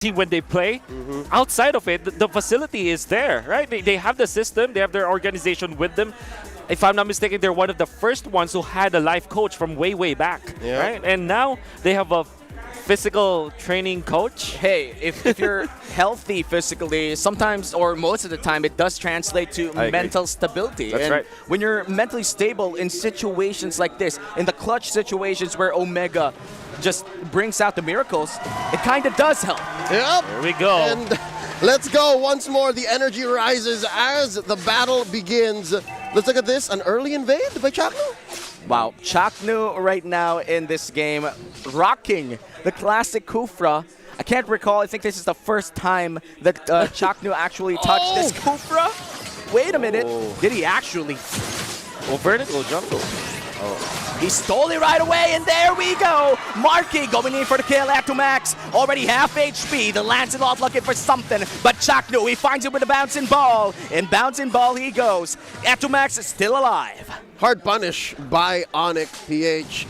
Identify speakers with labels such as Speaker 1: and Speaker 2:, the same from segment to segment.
Speaker 1: when they play. Outside of it, the facility is there, right? They have the system, they have their organization with them. If I'm not mistaken, they're one of the first ones who had a life coach from way back, right? And now they have a physical training coach.
Speaker 2: Hey, if you're healthy physically, sometimes or most of the time it does translate to mental stability.
Speaker 1: That's right.
Speaker 2: When you're mentally stable in situations like this, in the clutch situations where Omega just brings out the miracles, it kind of does help.
Speaker 3: Yep.
Speaker 1: There we go.
Speaker 3: And let's go once more. The energy rises as the battle begins. Let's look at this. An early invade by Chakno.
Speaker 2: Wow, Chaknu right now in this game, rocking the classic Kufra. I can't recall, I think this is the first time that Chaknu actually touched this Kufra. Wait a minute, did he actually?
Speaker 1: Vertical jungle.
Speaker 2: He stole it right away, and there we go. Marky going in for the kill. Atomax already half HP. The Lancelot looking for something, but Chaknu, he finds it with a bouncing ball. And bouncing ball he goes. Atomax is still alive.
Speaker 3: Hard punish by ONIC PH.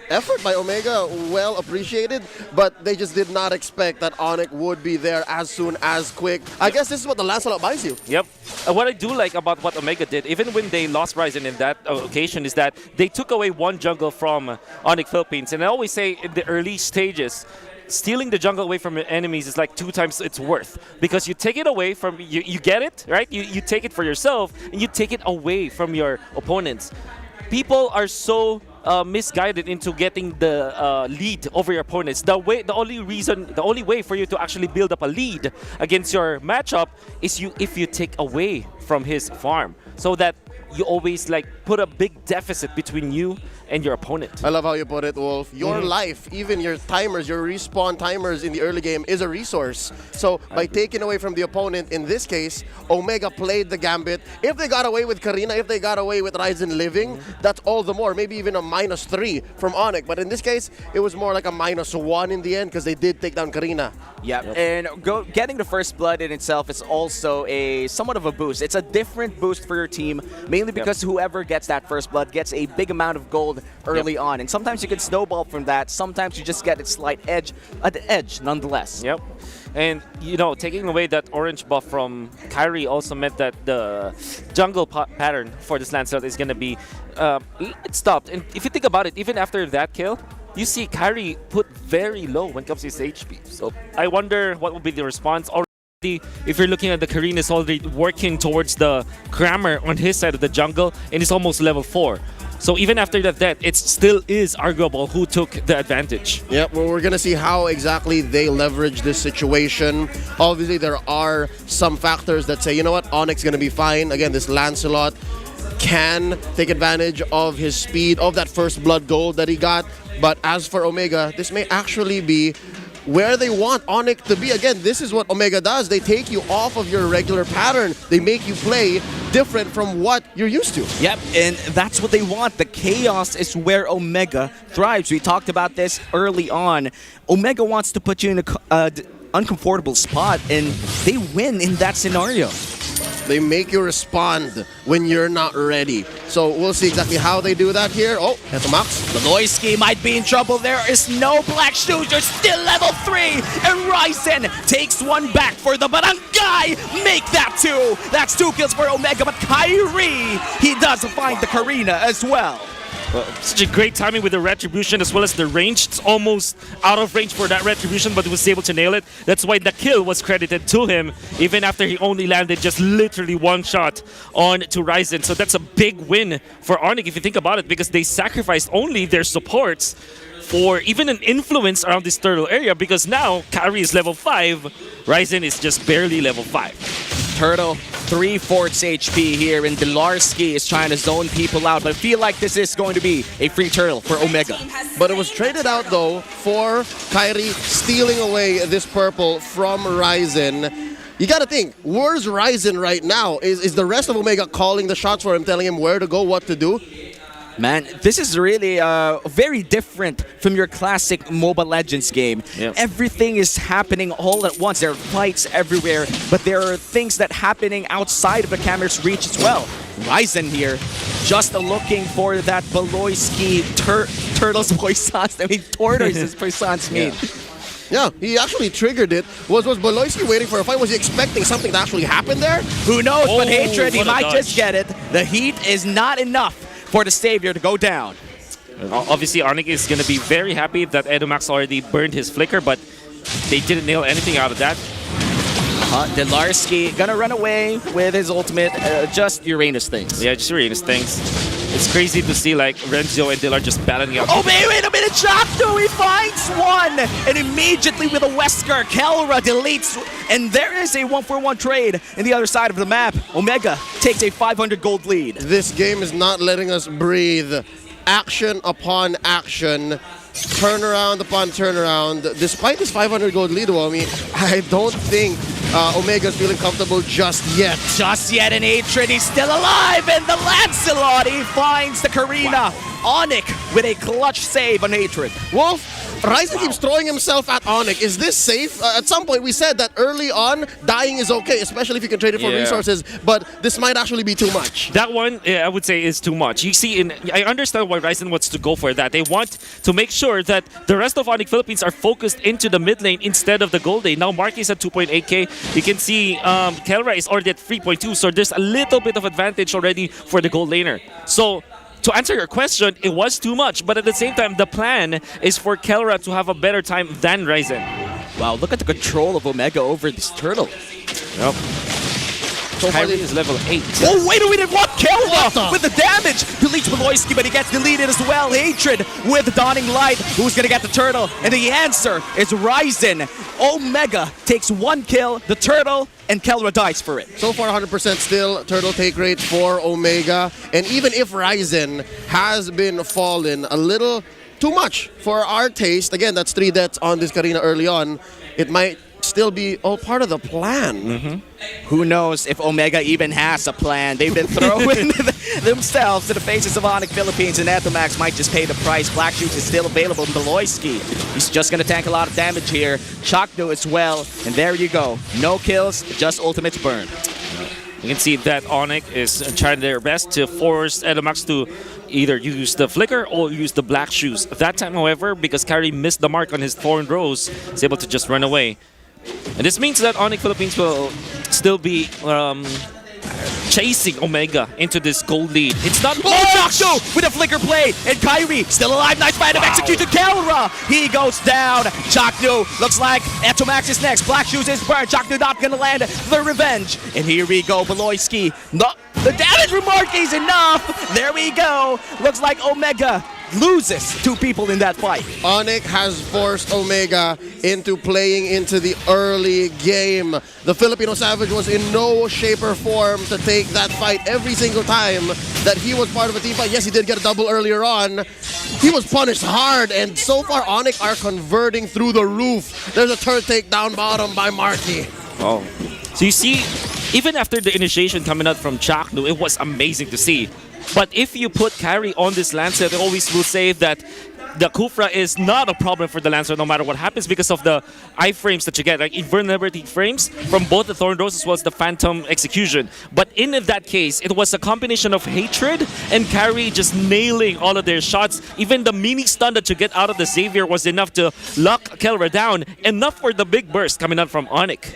Speaker 3: Effort by Omega, well appreciated, but they just did not expect that ONIC would be there as soon as quick. I guess this is what the Lancelot buys you.
Speaker 1: Yep. What I do like about what Omega did, even when they lost Ryzen in that occasion, is that they took away one jungle from ONIC Philippines. And I always say in the early stages, stealing the jungle away from your enemies is like 2 times its worth, because you take it away from you get it, right? You take it for yourself, and you take it away from your opponents. People are so misguided into getting the lead over your opponents. The only way for you to actually build up a lead against your matchup is if you take away from his farm, so that you always like put a big deficit between you and your opponent.
Speaker 3: I love how you put it, Wolf. Your life, even your timers, your respawn timers in the early game is a resource. So by taking away from the opponent, in this case, Omega played the gambit. If they got away with Karina, if they got away with Ryzen living, that's all the more. Maybe even a -3 from ONIC. But in this case, it was more like a -1 in the end, because they did take down Karina.
Speaker 2: Yeah, and getting the first blood in itself is also somewhat of a boost. It's a different boost for your team, mainly because whoever gets that first blood gets a big amount of gold early on. And sometimes you can snowball from that. Sometimes you just get a slight edge at the edge nonetheless.
Speaker 1: Yep. And, you know, taking away that orange buff from Kyrie also meant that the jungle pattern for this Lancelot is going to be it stopped. And if you think about it, even after that kill, you see Kyrie put very low when it comes to his HP. So I wonder what will be the response. Already, if you're looking at the Karina, is already working towards the Grammar on his side of the jungle, and it's almost level 4. So even after that, it still is arguable who took the advantage.
Speaker 3: Yep, well, we're going to see how exactly they leverage this situation. Obviously, there are some factors that say, you know what, ONIC's going to be fine. Again, this Lancelot can take advantage of his speed, of that first blood gold that he got. But as for Omega, this may actually be where they want ONIC to be. Again, this is what Omega does. They take you off of your regular pattern. They make you play different from what you're used to.
Speaker 2: Yep, and that's what they want. The chaos is where Omega thrives. We talked about this early on. Omega wants to put you in an uncomfortable spot, and they win in that scenario.
Speaker 3: They make you respond when you're not ready. So we'll see exactly how they do that here. Oh, eto Max.
Speaker 2: Loiski might be in trouble. There is no black shoes. They're still level 3. And Ryzen takes one back for the Barangay. Make that 2. That's 2 kills for Omega. But Kyrie, he does find the Karina as well.
Speaker 1: Such a great timing with the Retribution as well as the range. It's almost out of range for that Retribution, but he was able to nail it. That's why the kill was credited to him, even after he only landed just literally one shot on to Ryzen. So that's a big win for ONIC if you think about it, because they sacrificed only their supports for even an influence around this turtle area, because now Kyrie is level 5, Ryzen is just barely level 5.
Speaker 2: Turtle, 3/4 HP here, and Delarski is trying to zone people out, but I feel like this is going to be a free turtle for Omega.
Speaker 3: But it was traded out, though, for Kyrie stealing away this purple from Ryzen. You gotta think, where's Ryzen right now? Is the rest of Omega calling the shots for him, telling him where to go, what to do?
Speaker 2: Man, this is really very different from your classic Mobile Legends game.
Speaker 1: Yep.
Speaker 2: Everything is happening all at once. There are fights everywhere, but there are things that are happening outside of the camera's reach as well. Ryzen here, just looking for that Beloyski Turtles Poissons. I mean, Tortoises Poissons meat.
Speaker 3: Yeah, he actually triggered it. Was Boloisky waiting for a fight? Was he expecting something to actually happen there?
Speaker 2: Who knows,
Speaker 1: Oh,
Speaker 2: but Hatred, he
Speaker 1: what a
Speaker 2: might
Speaker 1: dodge.
Speaker 2: just get it. The heat is not enough for the Savior to go down.
Speaker 1: Obviously, ONIC is going to be very happy that Edomax already burned his flicker, but they didn't nail anything out of that.
Speaker 2: Delarski gonna run away with his ultimate, just Uranus things.
Speaker 1: Yeah, just Uranus things. It's crazy to see like Renzo and Dilar just battling out.
Speaker 2: Oh, wait a minute, Choctaw, he finds one! And immediately with a Wesker, Kelra deletes, and there is a 1-for-1 trade in the other side of the map. Omega takes a 500 gold lead.
Speaker 3: This game is not letting us breathe. Action upon action. Turnaround upon turnaround. Despite this 500 gold lead, Wami, I don't think Omega's feeling comfortable just yet.
Speaker 2: Just yet an Atrid, he's still alive, and the Lancelot, he finds the Karina. ONIC with a clutch save on Atrid.
Speaker 3: Wolf, Ryzen keeps throwing himself at ONIC. Is this safe? At some point, we said that early on, dying is okay, especially if you can trade it for resources, but this might actually be too much.
Speaker 1: That one, yeah, I would say, is too much. You see, I understand why Ryzen wants to go for that. They want to make sure that the rest of ONIC Philippines are focused into the mid lane instead of the gold lane. Now, Marky's at 2.8k. You can see Kelra is already at 3.2, so there's a little bit of advantage already for the gold laner. So, to answer your question, it was too much, but at the same time, the plan is for Kelra to have a better time than Ryzen.
Speaker 2: Wow, look at the control of Omega over this turtle.
Speaker 1: Yep.
Speaker 3: So far,
Speaker 1: Kyrie is level 8.
Speaker 2: Oh, wait a minute, what? Kelra with the damage! Deletes Boloisky, but he gets deleted as well. Hatred with the Dawning Light. Who's gonna get the turtle? And the answer is Ryzen. Omega takes 1 kill, the turtle, and Kelra dies for it.
Speaker 3: So far, 100% still turtle take rate for Omega. And even if Ryzen has been fallen a little too much for our taste, again, that's 3 deaths on this Karina early on, it might still be all part of the plan.
Speaker 2: Who knows if Omega even has a plan? They've been throwing themselves to the faces of ONIC Philippines, and Atomax might just pay the price. Black Shoes is still available in Beloyski. He's just going to tank a lot of damage here. Choctaw as well, and there you go. No kills, just ultimates burn.
Speaker 1: You can see that ONIC is trying their best to force Edomax to either use the flicker or use the black shoes. That time, however, because Kyrie missed the mark on his Thorn Rose, he's able to just run away. And this means that ONIC Philippines will still be chasing Omega into this gold lead. It's not
Speaker 2: Choctaw with a flicker play, and Kyrie still alive. Nice fight of execution. Kelra, he goes down. Choctaw looks like Atomax is next. Black Shoes is burned. Choctaw not gonna land the revenge. And here we go, Beloyski. No, the damage remark is enough. There we go. Looks like Omega loses 2 people in that fight.
Speaker 3: ONIC has forced Omega into playing into the early game. The Filipino Savage was in no shape or form to take that fight every single time that he was part of a team fight. Yes, he did get a double earlier on. He was punished hard, and so far ONIC are converting through the roof. There's a third takedown bottom by Marky.
Speaker 1: Oh. So you see, even after the initiation coming out from Choctaw, it was amazing to see. But if you put Kyrie on this Lancer, they always will say that the Kufra is not a problem for the Lancer no matter what happens because of the iframes that you get, like invulnerability frames from both the Thorn Rose as well as the Phantom Execution. But in that case, it was a combination of Hatred and Kyrie just nailing all of their shots. Even the mini stun that you get out of the Xavier was enough to lock Kelra down, enough for the big burst coming out from ONIC.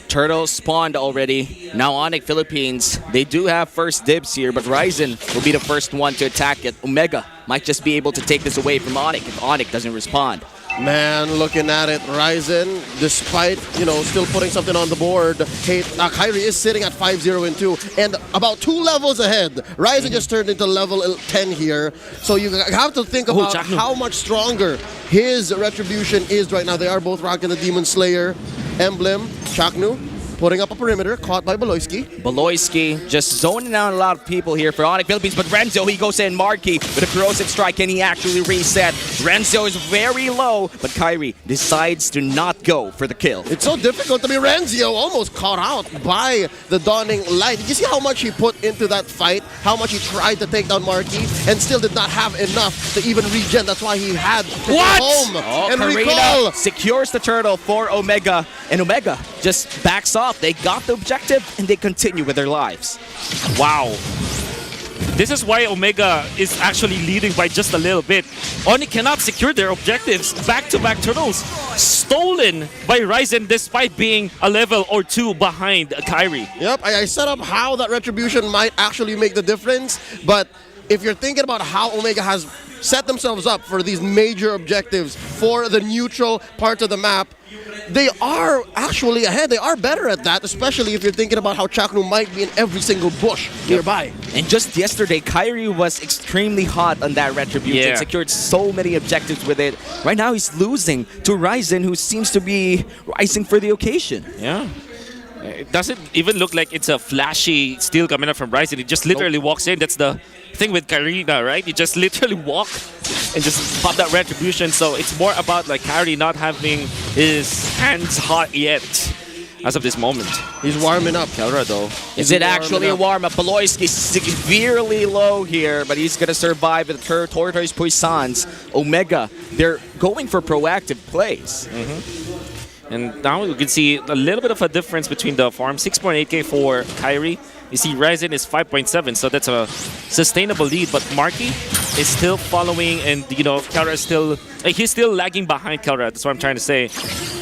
Speaker 2: Turtles spawned already. Now ONIC Philippines, they do have first dibs here, but Ryzen will be the first one to attack it. Omega might just be able to take this away from ONIC if ONIC doesn't respond.
Speaker 3: Man, looking at it, Ryzen, despite, still putting something on the board, Kyrie is sitting at 5-0-2 and about 2 levels ahead. Ryzen just turned into level 10 here, so you have to think about how much stronger his retribution is right now. They are both rocking the Demon Slayer emblem. Chaknu putting up a perimeter, caught by Beloyski.
Speaker 2: Beloyski just zoning out a lot of people here for ONIC Philippines, but Renzo, he goes in. Marky with a corrosive strike. Can he actually reset? Renzo is very low, but Kyrie decides to not go for the kill.
Speaker 3: It's so difficult to be Renzo, almost caught out by the Dawning Light. Did you see how much he put into that fight? How much he tried to take down Marky and still did not have enough to even regen. That's why he had to go home and recall.
Speaker 2: Secures the turtle for Omega, and Omega just backs off. They got the objective and they continue with their lives.
Speaker 1: Wow. this is why Omega is actually leading by just a little bit. ONIC cannot secure their objectives. Back-to-back turtles stolen by Ryzen despite being a level or two behind Kyrie.
Speaker 3: Yep, I set up how that retribution might actually make the difference, but if you're thinking about how Omega has set themselves up for these major objectives for the neutral part of the map, they are actually ahead. They are better at that, especially if you're thinking about how Chaknu might be in every single bush nearby.
Speaker 2: And just yesterday, Kyrie was extremely hot on that retribution,
Speaker 1: Yeah.
Speaker 2: secured so many objectives with it. Right now, he's losing to Ryzen, who seems to be rising for the occasion.
Speaker 1: Yeah. It doesn't even look like it's a flashy steal coming up from Ryzen. It just literally walks in. That's the thing with Karina, right? You just literally walk and just pop that retribution. So it's more about like Kyrie not having his hands hot yet as of this moment.
Speaker 3: He's warming up.
Speaker 1: Kelra though.
Speaker 2: Is it actually a warm-up? Beloyski severely low here, but he's going to survive with the Tortoise Puissance. Omega, they're going for proactive plays.
Speaker 1: And now we can see a little bit of a difference between the farm. 6.8k for Kyrie. You see Ryzen is 5.7, so that's a sustainable lead. But Marky is still following, and you know, Kelra is still, he's still lagging behind Kelra. That's what I'm trying to say.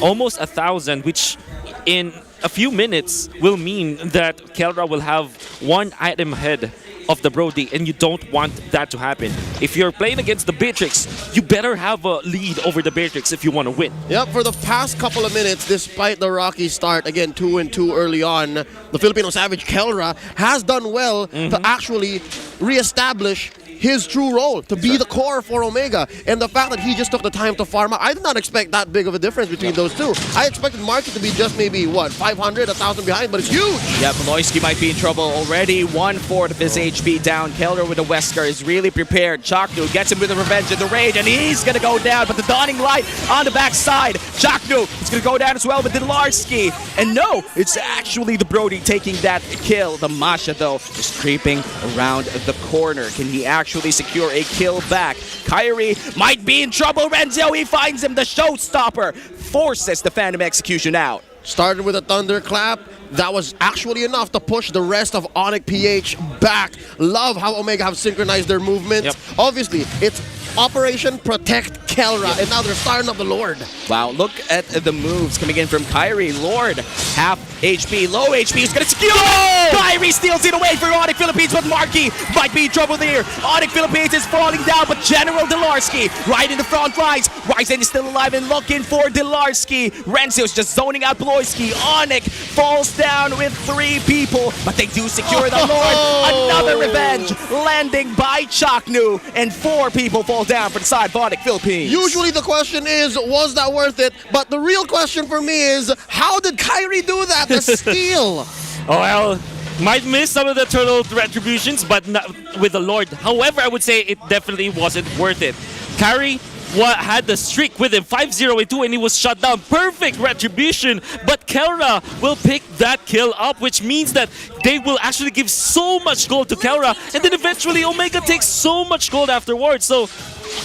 Speaker 1: Almost 1,000, which in a few minutes will mean that Kelra will have one item ahead of the Brody, and you don't want that to happen. If you're playing against the Beatrix, you better have a lead over the Beatrix if you want to win.
Speaker 3: Yep, for the past couple of minutes, despite the rocky start, again 2-2 early on, the Filipino Savage Kelra has done well to actually reestablish his true role, to be the core for Omega. And the fact that he just took the time to farm out, I did not expect that big of a difference between those two. I expected Marky to be just maybe, what, 500, 1,000 behind, but it's huge.
Speaker 2: Yeah, Beloyski might be in trouble already. 1/4 of his HP down. Keller with the Wesker is really prepared. Chaknu gets him with the revenge and the rage, and he's going to go down. But the dawning light on the backside. Chaknu is going to go down as well with Dilarski. And no, it's actually the Brody taking that kill. The Masha, though, just creeping around the corner. Can he actually secure a kill back? Kyrie might be in trouble. Renzo, he finds him. The showstopper forces the Phantom Execution out.
Speaker 3: Started with a thunderclap. That was actually enough to push the rest of ONIC PH back. Love how Omega have synchronized their movements.
Speaker 1: Yep.
Speaker 3: Obviously, it's Operation Protect Kelra, and now they're starting up the Lord.
Speaker 2: Wow, look at the moves coming in from Kyrie. Lord, half HP, low HP, he's gonna secure it! Kyrie steals it away for ONIC Philippines, but Marky might be in trouble there. ONIC Philippines is falling down, but General Dilarski right in the front lines. Ryzen is still alive and looking for Dilarski. Renzo's just zoning out Beloyski. ONIC falls down with 3 people, but they do secure the Lord. Another revenge landing by Chaknu, and 4 people fall down for the side of ONIC Philippines.
Speaker 3: Usually the question is, was that worth it? But the real question for me is, how did Kyrie do that? The steal.
Speaker 1: Oh, well, might miss some of the turtle retributions, but not with the Lord. However, I would say it definitely wasn't worth it. Kyrie had the streak with him, 5-0-2, and he was shut down. Perfect retribution, but Kelra will pick that kill up, which means that they will actually give so much gold to Kelra, and then eventually Omega takes so much gold afterwards. So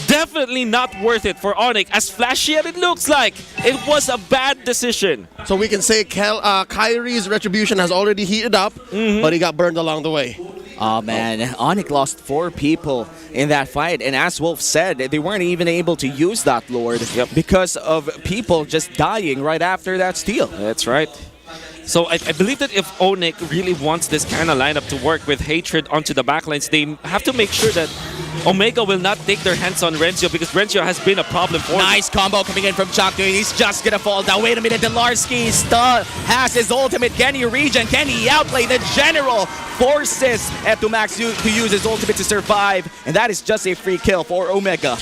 Speaker 1: definitely not worth it for ONIC. As flashy as it looks like, it was a bad decision.
Speaker 3: So we can say Kyrie's retribution has already heated up, but he got burned along the way.
Speaker 2: Oh man, ONIC lost 4 people in that fight, and as Wolf said, they weren't even able to use that Lord because of people just dying right after that steal.
Speaker 1: That's right. So I believe that if ONIC really wants this kind of lineup to work with Hatred onto the backlines, they have to make sure that Omega will not take their hands on Renzo, because Renzo has been a problem for them.
Speaker 2: Nice combo coming in from Chaknu. He's just gonna fall down. Wait a minute, Dilarski still has his ultimate. Can he regen? Can he outplay the General? Forces Etumax to use his ultimate to survive, and that is just a free kill for Omega.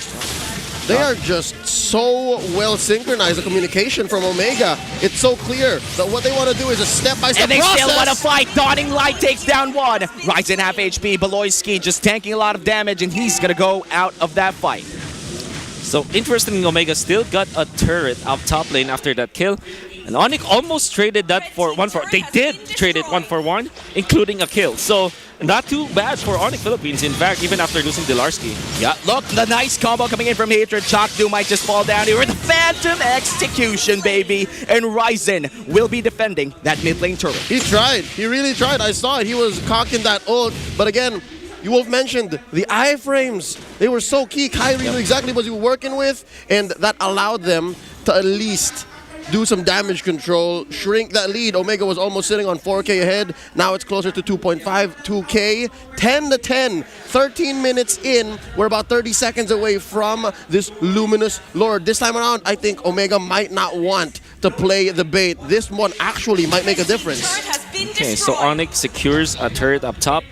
Speaker 3: They are just so well synchronized, the communication from Omega. It's so clear that what they want to do is a step-by-step
Speaker 2: And they
Speaker 3: process.
Speaker 2: still want to fight. Dawning Light takes down 1. Ryzen half HP. Beloyski just tanking a lot of damage, and he's going to go out of that fight.
Speaker 1: So interestingly, Omega still got a turret up top lane after that kill. And ONIC almost traded that for 1-for-1. They did trade it 1-for-1, including a kill. So not too bad for ONIC Philippines, in fact, even after losing Dilarski.
Speaker 2: Yeah, look, the nice combo coming in from Hatred. Chaknu might just fall down here with the Phantom Execution, baby. And Ryzen will be defending that mid lane turret.
Speaker 3: He tried. He really tried. I saw it. He was cocking that ult. But again, you have mentioned the iframes. They were so key. Kyrie knew exactly what you were working with, and that allowed them to at least do some damage control, shrink that lead. Omega was almost sitting on 4K ahead. Now it's closer to 2.5, 2K. 10-10, 13 minutes in. We're about 30 seconds away from this Luminous Lord. This time around, I think Omega might not want to play the bait. This one actually might make a difference.
Speaker 1: Okay, so ONIC secures a turret up top.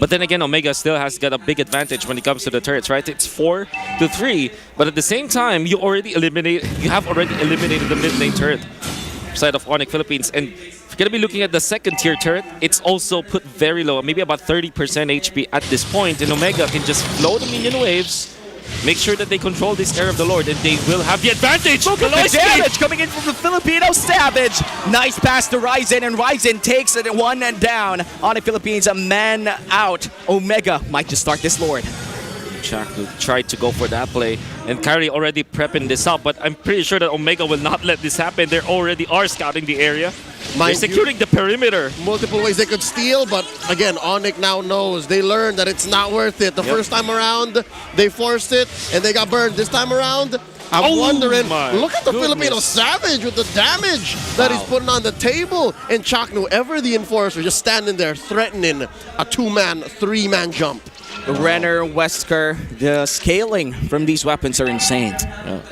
Speaker 1: But then again, Omega still has got a big advantage when it comes to the turrets, right? It's 4-3, but at the same time, you have already eliminated the mid lane turret side of ONIC Philippines. And if you're gonna be looking at the second tier turret, it's also put very low, maybe about 30% HP at this point. And Omega can just flow the minion waves, make sure that they control this Air of the Lord, and they will have the advantage.
Speaker 2: Look at the damage coming in from the Filipino Savage. Nice pass to Ryzen, and Ryzen takes it one and down. On the Philippines, a man out. Omega might just start this Lord.
Speaker 1: Chaku tried to go for that play, and Kyrie already prepping this up, but I'm pretty sure that Omega will not let this happen. They already are scouting the area. They're securing the perimeter.
Speaker 3: Multiple ways they could steal, but again, ONIC now knows. They learned that it's not worth it. The first time around, they forced it, and they got burned. This time around, I'm wondering, look at the Filipino Savage with the damage that he's putting on the table. And Chaknu, ever the enforcer, just standing there threatening a 2-man, 3-man jump.
Speaker 2: Renner, Wesker, the scaling from these weapons are insane.
Speaker 1: I'm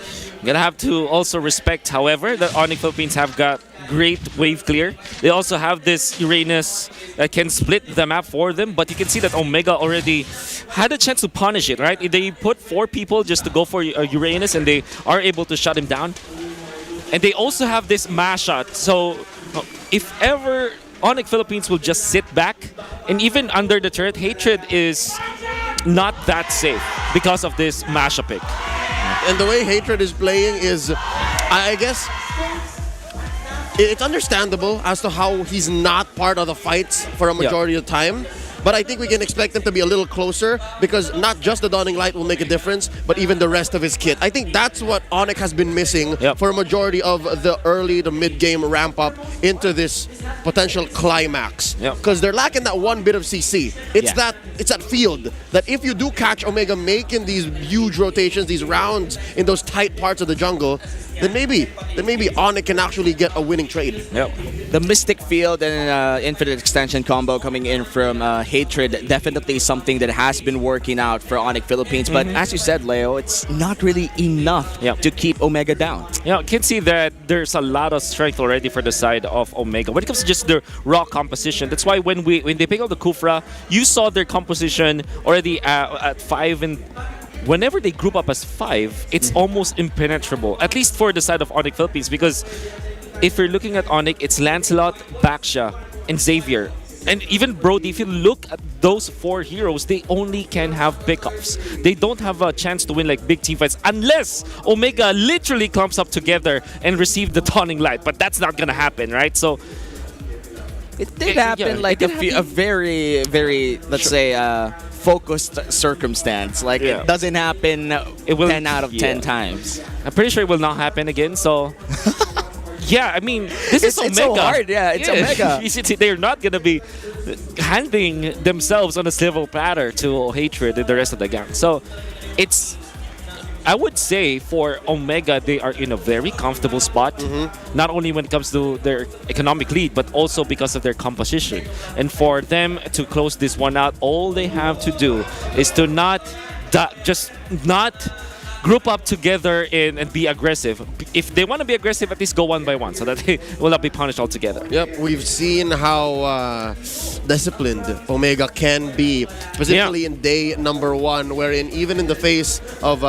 Speaker 1: gonna have to also respect, however, that ONIC Philippines have got great wave clear. They also have this Uranus that can split the map for them, but you can see that Omega already had a chance to punish it, right? They put 4 people just to go for Uranus, and they are able to shut him down. And they also have this mash shot, so if ever ONIC Philippines will just sit back, and even under the turret, Hatred is not that safe because of this mashup pick.
Speaker 3: And the way Hatred is playing is, I guess, it's understandable as to how he's not part of the fights for a majority of the time. But I think we can expect him to be a little closer, because not just the Dawning Light will make a difference, but even the rest of his kit. I think that's what ONIC has been missing for a majority of the early to mid-game ramp-up into this potential climax. Because they're lacking that one bit of CC. It's that field that if you do catch Omega making these huge rotations, these rounds in those tight parts of the jungle, then maybe ONIC can actually get a winning trade.
Speaker 2: The Mystic Field and Infinite Extension combo coming in from Hatred, definitely something that has been working out for ONIC Philippines. But as you said, Leo, it's not really enough to keep Omega down.
Speaker 1: You can see that there's a lot of strength already for the side of Omega when it comes to just their raw composition. That's why when they pick up the Kufra, you saw their composition already at 5, and whenever they group up as 5, it's almost impenetrable, at least for the side of ONIC Philippines, because if you're looking at ONIC, it's Lancelot, Baksha, and Xavier. And even Brody, if you look at those 4 heroes, they only can have pickups. They don't have a chance to win like big team fights unless Omega literally clumps up together and receive the Dawning Light. But that's not gonna happen, right? So
Speaker 2: it did happen a very, very, let's say, focused circumstance. Like it doesn't happen 10 out of 10 times.
Speaker 1: I'm pretty sure it will not happen again. So. Yeah, I mean, this is Omega.
Speaker 2: It's so hard, it's Omega.
Speaker 1: They're not going to be handing themselves on a silver platter to Hatred and the rest of the gang. So, it's, I would say for Omega, they are in a very comfortable spot. Not only when it comes to their economic lead, but also because of their composition. And for them to close this one out, all they have to do is to just not group up together and be aggressive. If they want to be aggressive, at least go one by one so that they will not be punished altogether.
Speaker 3: We've seen how disciplined Omega can be, specifically in day number 1, wherein even in the face of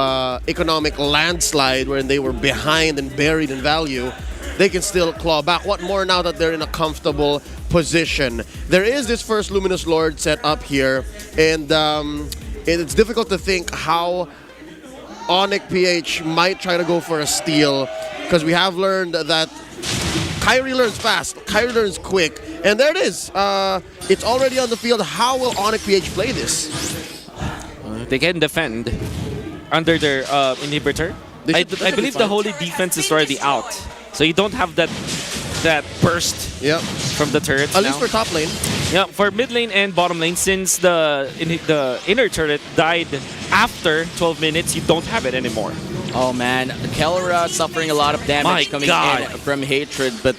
Speaker 3: economic landslide, wherein they were behind and buried in value, they can still claw back. What more now that they're in a comfortable position? There is this first Luminous Lord set up here, and it's difficult to think how ONIC PH might try to go for a steal, because we have learned that Kyrie learns fast, Kyrie learns quick, and there it is. It's already on the field. How will ONIC PH play this?
Speaker 1: They can defend under their inhibitor. I believe the holy defense is already out, so you don't have that that burst
Speaker 3: Yep.
Speaker 1: from the turrets.
Speaker 3: At
Speaker 1: now.
Speaker 3: least for top lane.
Speaker 1: Yeah, for mid lane and bottom lane, since the inner turret died after 12 minutes, you don't have it anymore.
Speaker 2: Oh man, Kelra suffering a lot of damage
Speaker 1: My
Speaker 2: coming
Speaker 1: God.
Speaker 2: in from Hatred, but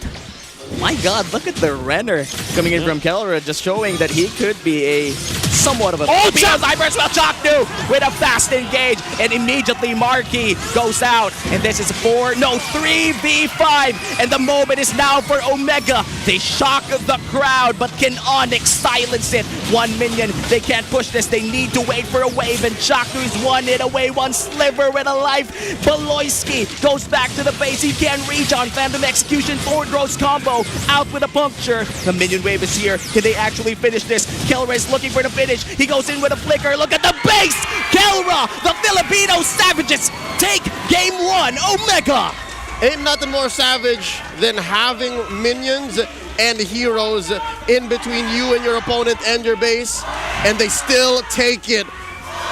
Speaker 2: my God, look at the Renner coming in from Kelra, just showing that he could be a somewhat of a... Oh, Cyber's well Chaknu with a fast engage, and immediately Marquee goes out, and this is 3v5, and the moment is now for Omega. They shock the crowd, but can ONIC silence it? One minion, they can't push this, they need to wait for a wave, and Chaknu is one hit away, one sliver with a life. Beloyski goes back to the base, he can't reach on Phantom Execution, forward throws combo, out with a puncture. The minion wave is here, can they actually finish this? Kelra is looking for the finish, he goes in with a flicker, look at the base! Kelra, the Filipino Savages take game 1, Omega!
Speaker 3: Ain't nothing more savage than having minions and heroes in between you and your opponent and your base, and they still take it.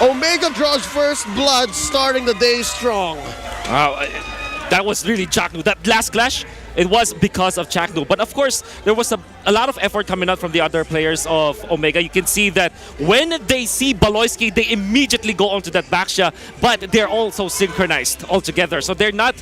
Speaker 3: Omega draws first blood, starting the day strong.
Speaker 1: Wow, that was really Chaknu. That last clash, it was because of Chaknu. But of course, there was a lot of effort coming out from the other players of Omega. You can see that when they see Beloyski, they immediately go onto that backshot, but they're also synchronized all together. So they're not